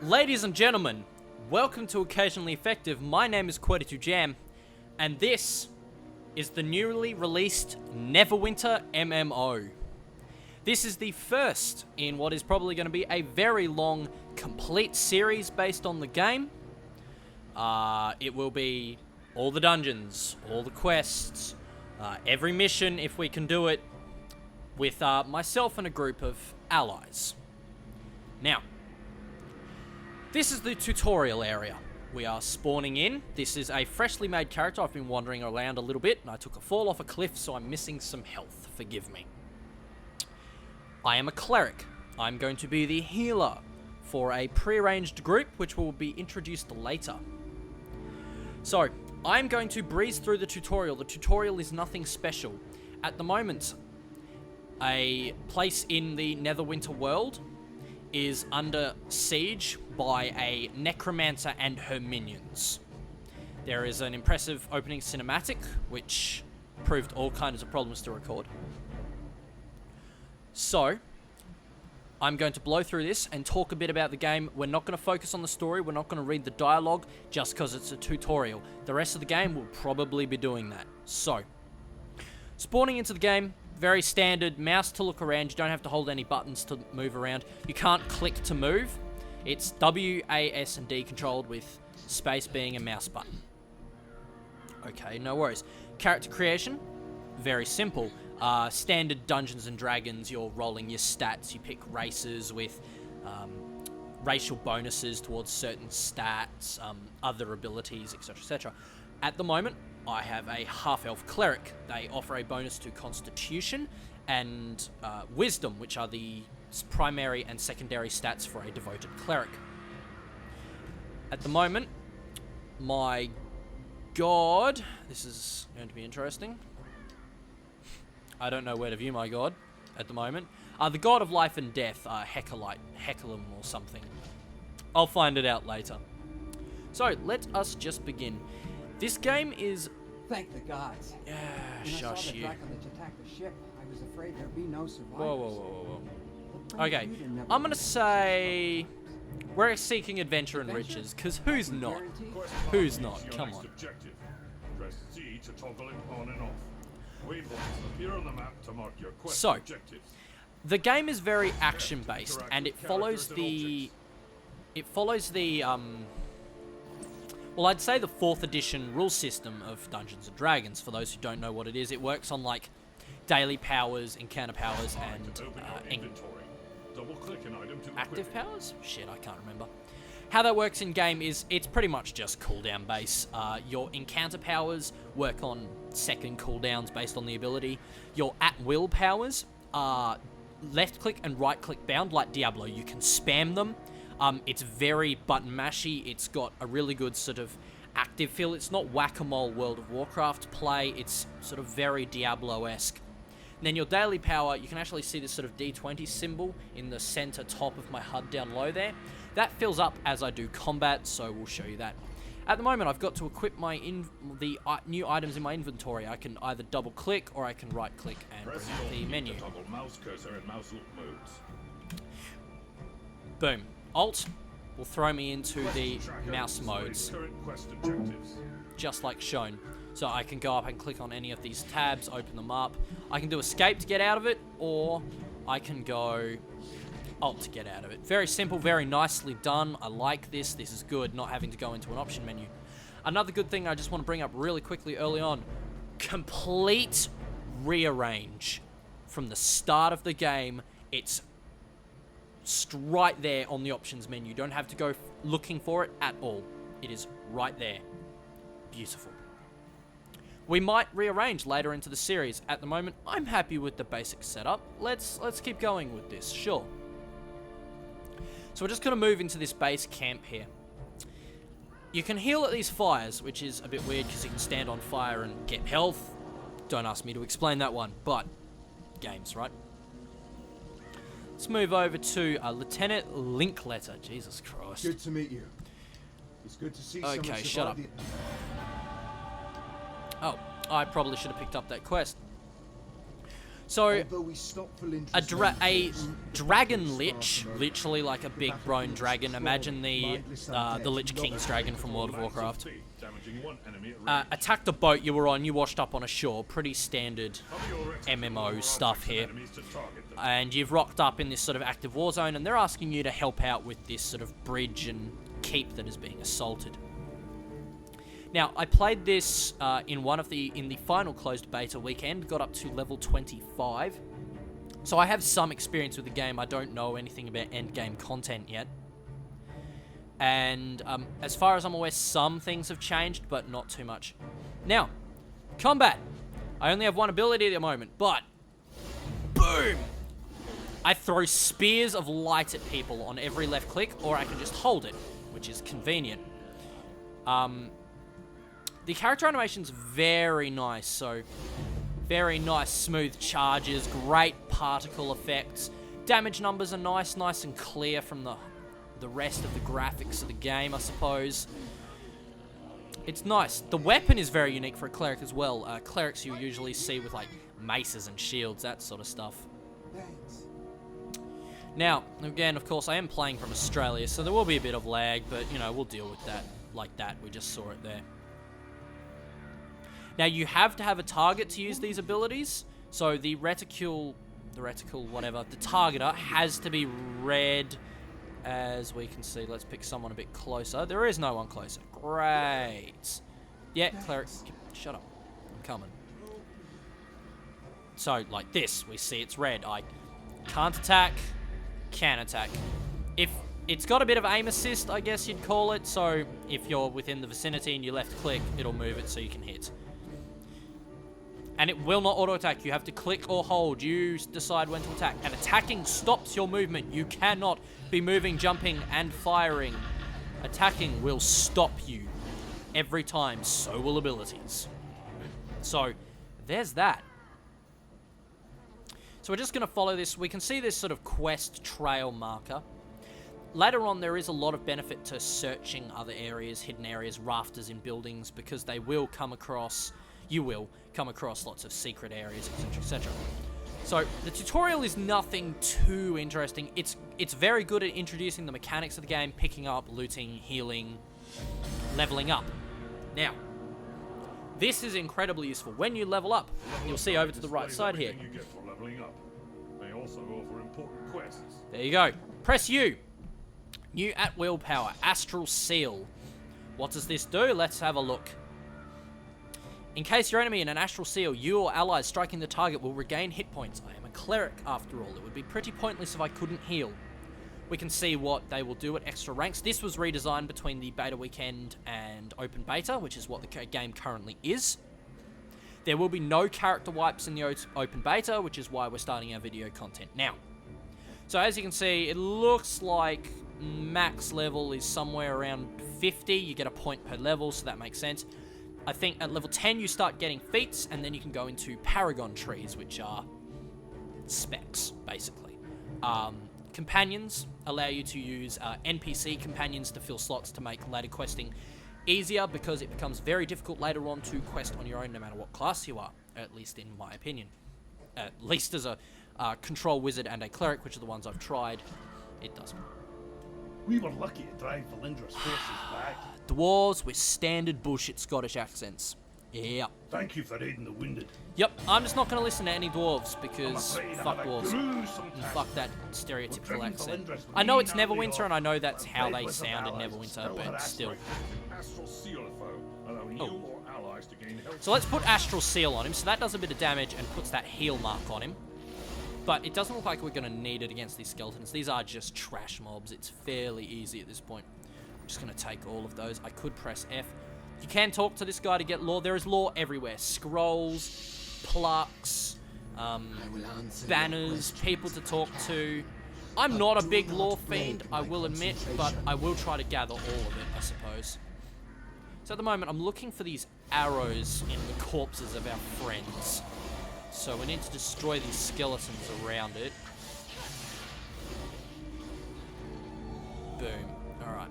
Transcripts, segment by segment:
Ladies and gentlemen, welcome to Occasionally Effective. My name is Query2Jam, and this is the newly released NeverWinter MMO. This is the first in what is probably going to be a very long, complete series based on the game. It will be all the dungeons, all the quests, every mission if we can do it, with myself and a group of allies. Now, this is the tutorial area. We are spawning in. This is a freshly made character. I've been wandering around a little bit, and I took a fall off a cliff, so I'm missing some health. Forgive me. I am a cleric. I'm going to be the healer for a pre-arranged group, which will be introduced later. So, I'm going to breeze through the tutorial. The tutorial is nothing special. At the moment, a place in the NeverWinter world is under siege by a necromancer and her minions. There is an impressive opening cinematic, which proved all kinds of problems to record. So, I'm going to blow through this and talk a bit about the game. We're not going to focus on the story, we're not going to read the dialogue, just because it's a tutorial. The rest of the game will probably be doing that. So, spawning into the game, very standard, mouse to look around. You don't have to hold any buttons to move around. You can't click to move. It's W, A, S, and D controlled, with space being a mouse button. Okay, no worries. Character creation, very simple. Standard Dungeons and Dragons, you're rolling your stats. You pick races with racial bonuses towards certain stats, other abilities, etc., etc. At the moment, I have a half-elf cleric. They offer a bonus to Constitution and Wisdom, which are the primary and secondary stats for a devoted cleric. At the moment, my god... This is going to be interesting. I don't know where to view my god at the moment. The god of life and death, Hecalim or something. I'll find it out later. So, let us just begin. This game is... Thank the gods. Yeah, when shush I saw the you. Dragon that attacked the ship, I was afraid there'd be no survivors. Whoa. What brings Okay, you to Neverwinter? I'm gonna say... We're seeking adventure and riches, because who's not? Who's not? Come on. Objective. Press C to toggle it on and off. Waypoints appear on the map to mark your quest So, objectives. the game is very action-based, and it follows the... Well, I'd say the 4th edition rule system of Dungeons & Dragons. For those who don't know what it is, it works on, like, daily powers, encounter powers, and Inventory. Double-click an item to active equip it. powers? Shit, I can't remember. How that works in-game is, it's pretty much just cooldown base. Your encounter powers work on second cooldowns based on the ability. Your at-will powers are left-click and right-click bound, like Diablo. You can spam them. It's very button-mashy. It's got a really good sort of active feel. It's not whack-a-mole World of Warcraft play. It's sort of very Diablo-esque. Then your daily power, you can actually see this sort of D20 symbol in the center top of my HUD down low there. That fills up as I do combat, so we'll show you that. At the moment, I've got to equip my the new items in my inventory. I can either double-click or I can right-click and bring up the menu. To toggle mouse cursor and mouse look modes. Boom. Alt will throw me into Quest the tracker mouse displays modes, current quest objectives. just like shown. So I can go up and click on any of these tabs, open them up. I can do escape to get out of it, or I can go alt to get out of it. Very simple, very nicely done. I like this. This is good, not having to go into an option menu. Another good thing I just want to bring up really quickly early on, complete rearrange. From the start of the game, it's right there on the options menu. You don't have to go looking for it at all. It is right there. Beautiful. We might rearrange later into the series. At the moment, I'm happy with the basic setup. Let's keep going with this, sure. So we're just going to move into this base camp here. You can heal at these fires, which is a bit weird because you can stand on fire and get health. Don't ask me to explain that one, but games, right? Let's move over to Lieutenant Linkletter. Jesus Christ. Good to meet you. It's good to see someone Okay, shut up. survive Oh, I probably should have picked up that quest. So, Although we stopped for a dragon lich, literally like a big bone dragon. Imagine the Lich King's dragon from World of Warcraft. Damaging one enemy at range. Attacked the boat you were on, you washed up on a shore. Pretty standard MMO stuff here. Enemies to target them. And you've rocked up in this sort of active war zone, and they're asking you to help out with this sort of bridge and keep that is being assaulted. Now, I played this in the final closed beta weekend, got up to level 25. So I have some experience with the game. I don't know anything about end game content yet. And as far as I'm aware, some things have changed, but not too much. Now, combat. I only have one ability at the moment, but boom! I throw spears of light at people on every left click, or I can just hold it, which is convenient. The character animation's very nice, so very nice smooth charges, great particle effects. Damage numbers are nice and clear from the rest of the graphics of the game, I suppose. It's nice. The weapon is very unique for a cleric as well. Clerics you usually see with like maces and shields, that sort of stuff. Thanks. Now, again, of course, I am playing from Australia, so there will be a bit of lag, but, you know, we'll deal with that like that. We just saw it there. Now, you have to have a target to use these abilities. So the reticule, whatever, the targeter has to be red, as we can see. Let's pick someone a bit closer. There is no one closer. Great. Yeah, cleric, shut up. I'm coming. So, like this, we see it's red. I can't attack, can attack. If it's got a bit of aim assist, I guess you'd call it. So, if you're within the vicinity and you left click, it'll move it so you can hit. And it will not auto-attack. You have to click or hold. You decide when to attack. And attacking stops your movement. You cannot be moving, jumping, and firing. Attacking will stop you every time. So will abilities. So, there's that. So we're just going to follow this. We can see this sort of quest trail marker. Later on, there is a lot of benefit to searching other areas, hidden areas, rafters in buildings, because they will come across... You will come across lots of secret areas, etc., etc. So, the tutorial is nothing too interesting. It's very good at introducing the mechanics of the game, picking up, looting, healing, leveling up. Now, this is incredibly useful. When you level up, you'll see over to the right side here. You get for leveling up. They also offer important quests. There you go. Press U. New at will power. Astral Seal. What does this do? Let's have a look. In case your enemy in an astral seal, you or allies striking the target will regain hit points. I am a cleric, after all. It would be pretty pointless if I couldn't heal. We can see what they will do at extra ranks. This was redesigned between the beta weekend and open beta, which is what the game currently is. There will be no character wipes in the open beta, which is why we're starting our video content now. So as you can see, it looks like max level is somewhere around 50. You get a point per level, so that makes sense. I think at level 10 you start getting feats, and then you can go into paragon trees, which are specs, basically. Companions allow you to use NPC companions to fill slots to make later questing easier, because it becomes very difficult later on to quest on your own no matter what class you are, at least in my opinion. At least as a control wizard and a cleric, which are the ones I've tried, it doesn't. We were lucky to drive Valindra's forces back. Dwarves with standard bullshit Scottish accents. Yeah. Thank you for aiding the wounded. Yep, I'm just not going to listen to any dwarves, because I'm afraid fuck I had a dwarves. gruesome And task. fuck that stereotypical accent. Valindra's I know it's green army NeverWinter, and I know that's off, how and they with sound in allies NeverWinter, still but harassed still. Astral Seal foe, allowing you or allies to gain health. So let's put Astral Seal on him, so that does a bit of damage and puts that heal mark on him. But it doesn't look like we're going to need it against these skeletons. These are just trash mobs. It's fairly easy at this point. I'm just going to take all of those. I could press F. You can talk to this guy to get lore. There is lore everywhere. Scrolls, plaques, banners, people to talk to. I'm not a big lore fiend, I will admit, but I will try to gather all of it, I suppose. So at the moment, I'm looking for these arrows in the corpses of our friends. So we need to destroy these skeletons around it. Boom. Alright.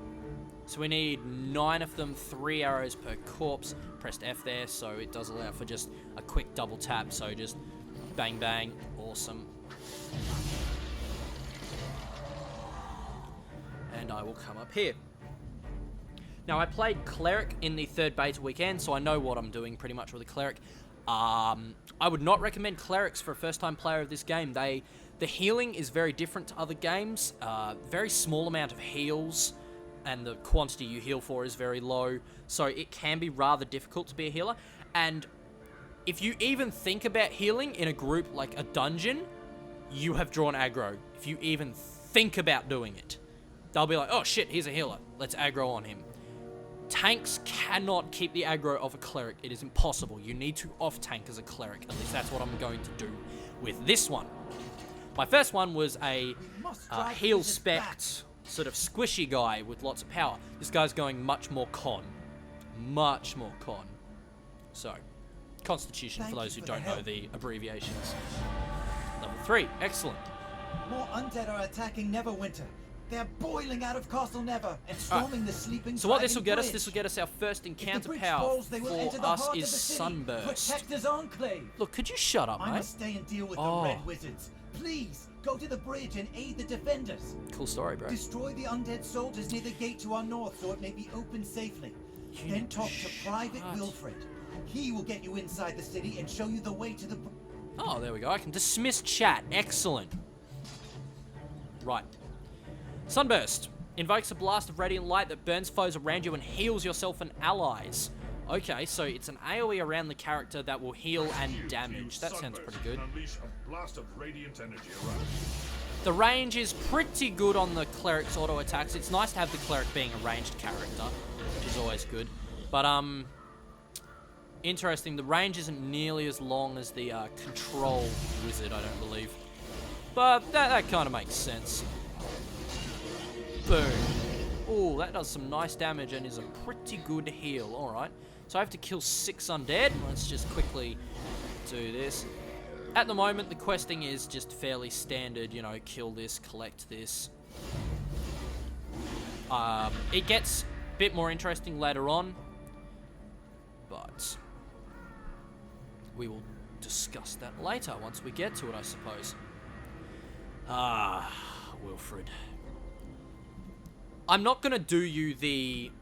So we need 9 of them, 3 arrows per corpse. Pressed F there, so it does allow for just a quick double tap. So just Bang, bang. Awesome. And I will come up here. Now, I played Cleric in the 3rd beta weekend, so I know what I'm doing pretty much with a Cleric. I would not recommend Clerics for a first-time player of this game. The healing is very different to other games. Very small amount of heals, and the quantity you heal for is very low, so it can be rather difficult to be a healer. And if you even think about healing in a group like a dungeon, you have drawn aggro. If you even think about doing it, they'll be like, oh shit, he's a healer, let's aggro on him. Tanks cannot keep the aggro of a Cleric. It is impossible. You need to off-tank as a Cleric. At least that's what I'm going to do with this one. My first one was a heal spect, sort of squishy guy with lots of power. This guy's going much more con. Much more con. So, Constitution for those who don't know the abbreviations. Level 3. Excellent. More undead are attacking Neverwinter. They're boiling out of Castle Never and storming the sleeping. So what this will get us? This will get us our first encounter power for us is Sunburst. Protector's Enclave. Look, could you shut up, I mate? must stay and deal with the Red Wizards. Please go to the bridge and aid the defenders. Cool story, bro. Destroy the undead soldiers near the gate to our north so it may be opened safely. Then talk to Private Wilfred. He will get you inside the city and show you the way to the. Oh, there we go. I can dismiss chat. Excellent. Right. Sunburst invokes a blast of radiant light that burns foes around you and heals yourself and allies. Okay, so it's an AoE around the character that will heal and damage. That sounds pretty good. Unleash a blast of radiant energy around. The range is pretty good on the Cleric's auto attacks. It's nice to have the Cleric being a ranged character, which is always good. But, interesting, the range isn't nearly as long as the Control Wizard, I don't believe. But that kind of makes sense. Boom. Oh, that does some nice damage and is a pretty good heal. Alright. So I have to kill 6 undead. Let's just quickly do this. At the moment, the questing is just fairly standard. You know, kill this, collect this. It gets a bit more interesting later on. But we will discuss that later once we get to it, I suppose. Wilfred. I'm not going to do you the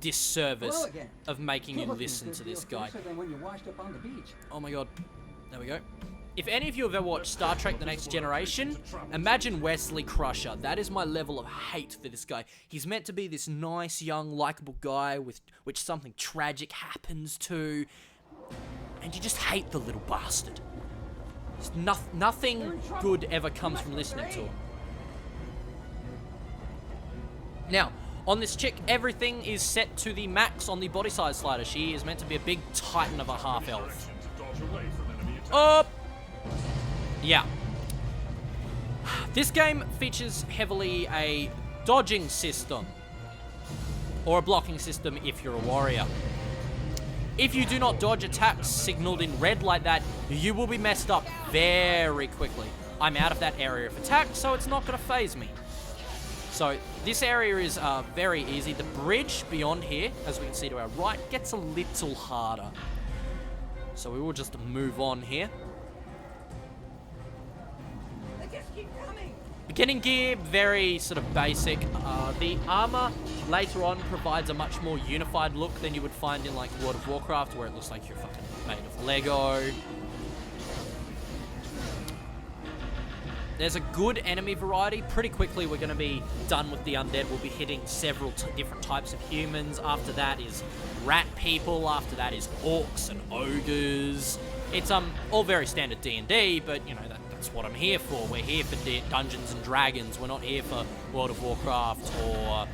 disservice of making you listen to this guy. Than when you washed up on the beach. Oh my god. There we go. If any of you have ever watched Star Trek The Next Generation, imagine Wesley Crusher. That is my level of hate for this guy. He's meant to be this nice, young, likable guy with which something tragic happens to. And you just hate the little bastard. Nothing good ever comes from listening to him. Now, on this chick, everything is set to the max on the body size slider. She is meant to be a big titan of a half-elf. Up! Yeah. This game features heavily a dodging system. Or a blocking system if you're a warrior. If you do not dodge attacks signaled in red like that, you will be messed up very quickly. I'm out of that area of attack, so it's not going to phase me. So this area is very easy. The bridge beyond here, as we can see to our right, gets a little harder. So we will just move on here. They just keep coming. Beginning gear, very sort of basic. The armor later on provides a much more unified look than you would find in like World of Warcraft, where it looks like you're fucking made of Lego. There's a good enemy variety. Pretty quickly we're going to be done with the undead. We'll be hitting several different types of humans. After that is rat people. After that is orcs and ogres. It's all very standard D&D, but you know that's what I'm here for. We're here for Dungeons and Dragons. We're not here for World of Warcraft or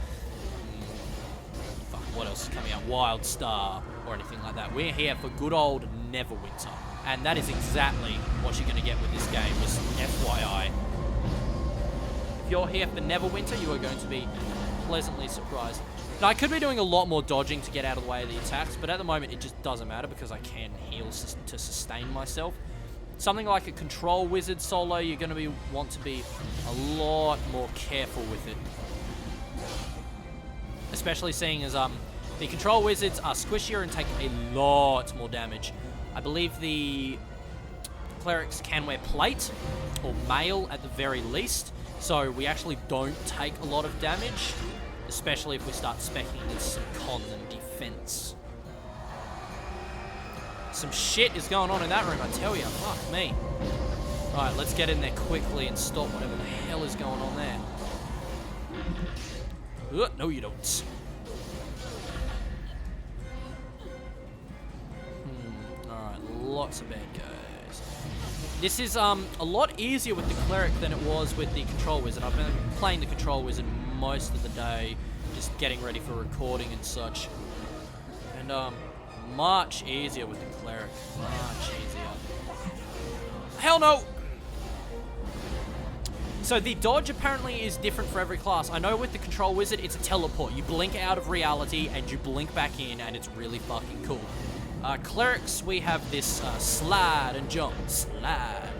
what else is coming out? WildStar or anything like that. We're here for good old Neverwinter. And that is exactly what you're going to get with this game, just FYI. If you're here for Neverwinter, you are going to be pleasantly surprised. Now, I could be doing a lot more dodging to get out of the way of the attacks, but at the moment it just doesn't matter because I can heal to sustain myself. Something like a Control Wizard solo, you're going to want to be a lot more careful with it. Especially seeing as the Control Wizards are squishier and take a lot more damage. I believe the clerics can wear plate, or mail at the very least, so we actually don't take a lot of damage, especially if we start specking with some con and defense. Some shit is going on in that room, I tell you. Fuck me. Alright, let's get in there quickly and stop whatever the hell is going on there. No, you don't. Alright, lots of bad guys. This is a lot easier with the cleric than it was with the control wizard. I've been playing the control wizard most of the day, just getting ready for recording and such. And much easier with the cleric. Much easier. Hell no! So the dodge apparently is different for every class. I know with the control wizard, it's a teleport. You blink out of reality and you blink back in, and it's really fucking cool. Clerics, we have this slide and jump. Slide.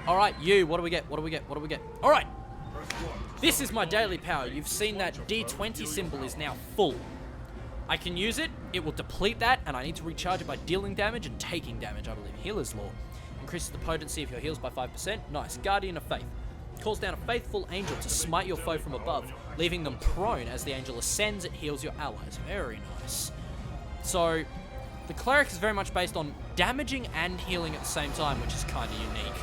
Alright, you, what do we get? What do we get? What do we get? Alright. This is my daily power. You've seen that D20 symbol is now full. I can use it, it will deplete that, and I need to recharge it by dealing damage and taking damage, I believe. Healer's Law. Increases the potency of your heals by 5%. Nice. Guardian of Faith. Calls down a faithful angel to smite your foe from above, leaving them prone. As the angel ascends, it heals your allies. Very nice. So, the cleric is very much based on damaging and healing at the same time, which is kind of unique.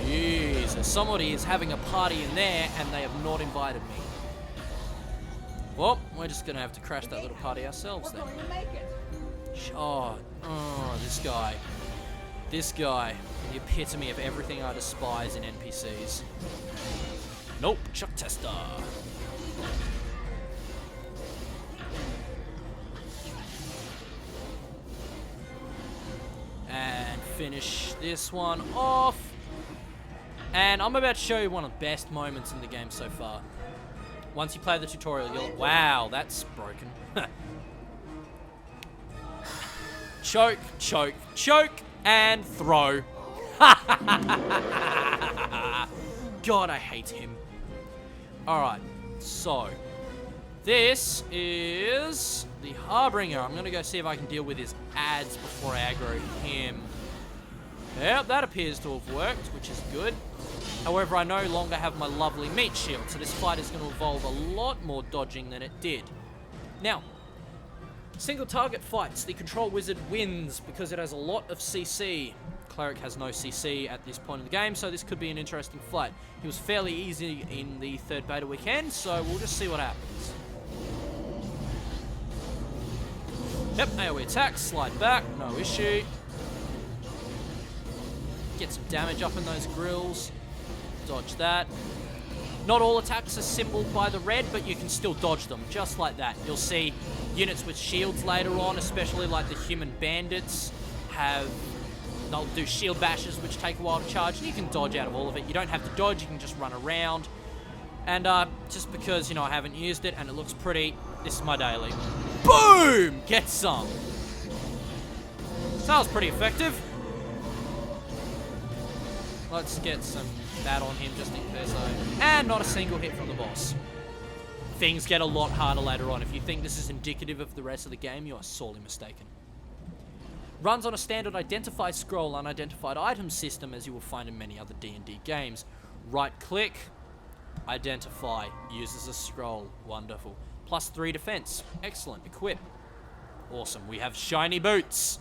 Jesus, somebody is having a party in there, and they have not invited me. Well, we're just going to have to crash that little party ourselves then. Oh, this guy. This guy. The epitome of everything I despise in NPCs. Nope, Chuck Tester. And finish this one off. And I'm about to show you one of the best moments in the game so far. Once you play the tutorial, you'll... Wow, that's broken. Choke, choke, choke, and throw. God, I hate him. Alright, so... This is the Harbinger. I'm going to go see if I can deal with his ads before I aggro him. Yep, that appears to have worked, which is good. However, I no longer have my lovely meat shield, so this fight is going to involve a lot more dodging than it did. Now, single target fights, the control wizard wins because it has a lot of CC. Cleric has no CC at this point in the game, so this could be an interesting fight. He was fairly easy in the third beta weekend, so we'll just see what happens. Yep, AoE attack, slide back, no issue. Get some damage up in those grills. Dodge that. Not all attacks are symboled by the red, but you can still dodge them, just like that. You'll see units with shields later on, especially like the human bandits, they'll do shield bashes, which take a while to charge, and you can dodge out of all of it. You don't have to dodge, you can just run around. And just because, I haven't used it and it looks pretty, this is my daily. Boom! Get some. So that was pretty effective. Let's get some that on him just in case and not a single hit from the boss. Things get a lot harder later on. If you think this is indicative of the rest of the game, you are sorely mistaken. Runs on a standard identify scroll unidentified item system, as you will find in many other D&D games. Right click, identify, uses a scroll. Wonderful. +3 defense. Excellent. Equip. Awesome. We have shiny boots.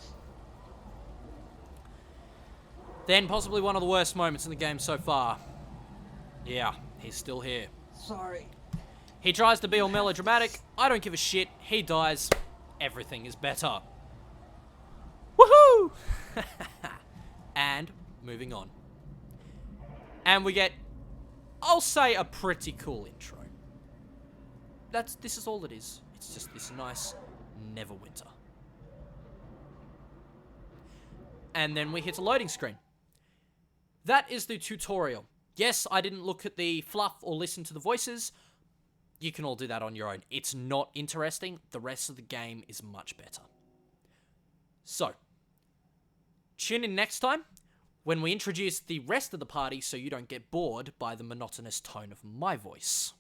Then possibly one of the worst moments in the game so far. Yeah, he's still here. Sorry. He tries to be all melodramatic. I don't give a shit. He dies. Everything is better. Woohoo! And moving on. And we get, I'll say, a pretty cool intro. This is all it is. It's just this nice NeverWinter. And then we hit a loading screen. That is the tutorial. Yes, I didn't look at the fluff or listen to the voices. You can all do that on your own. It's not interesting. The rest of the game is much better. So, tune in next time when we introduce the rest of the party so you don't get bored by the monotonous tone of my voice.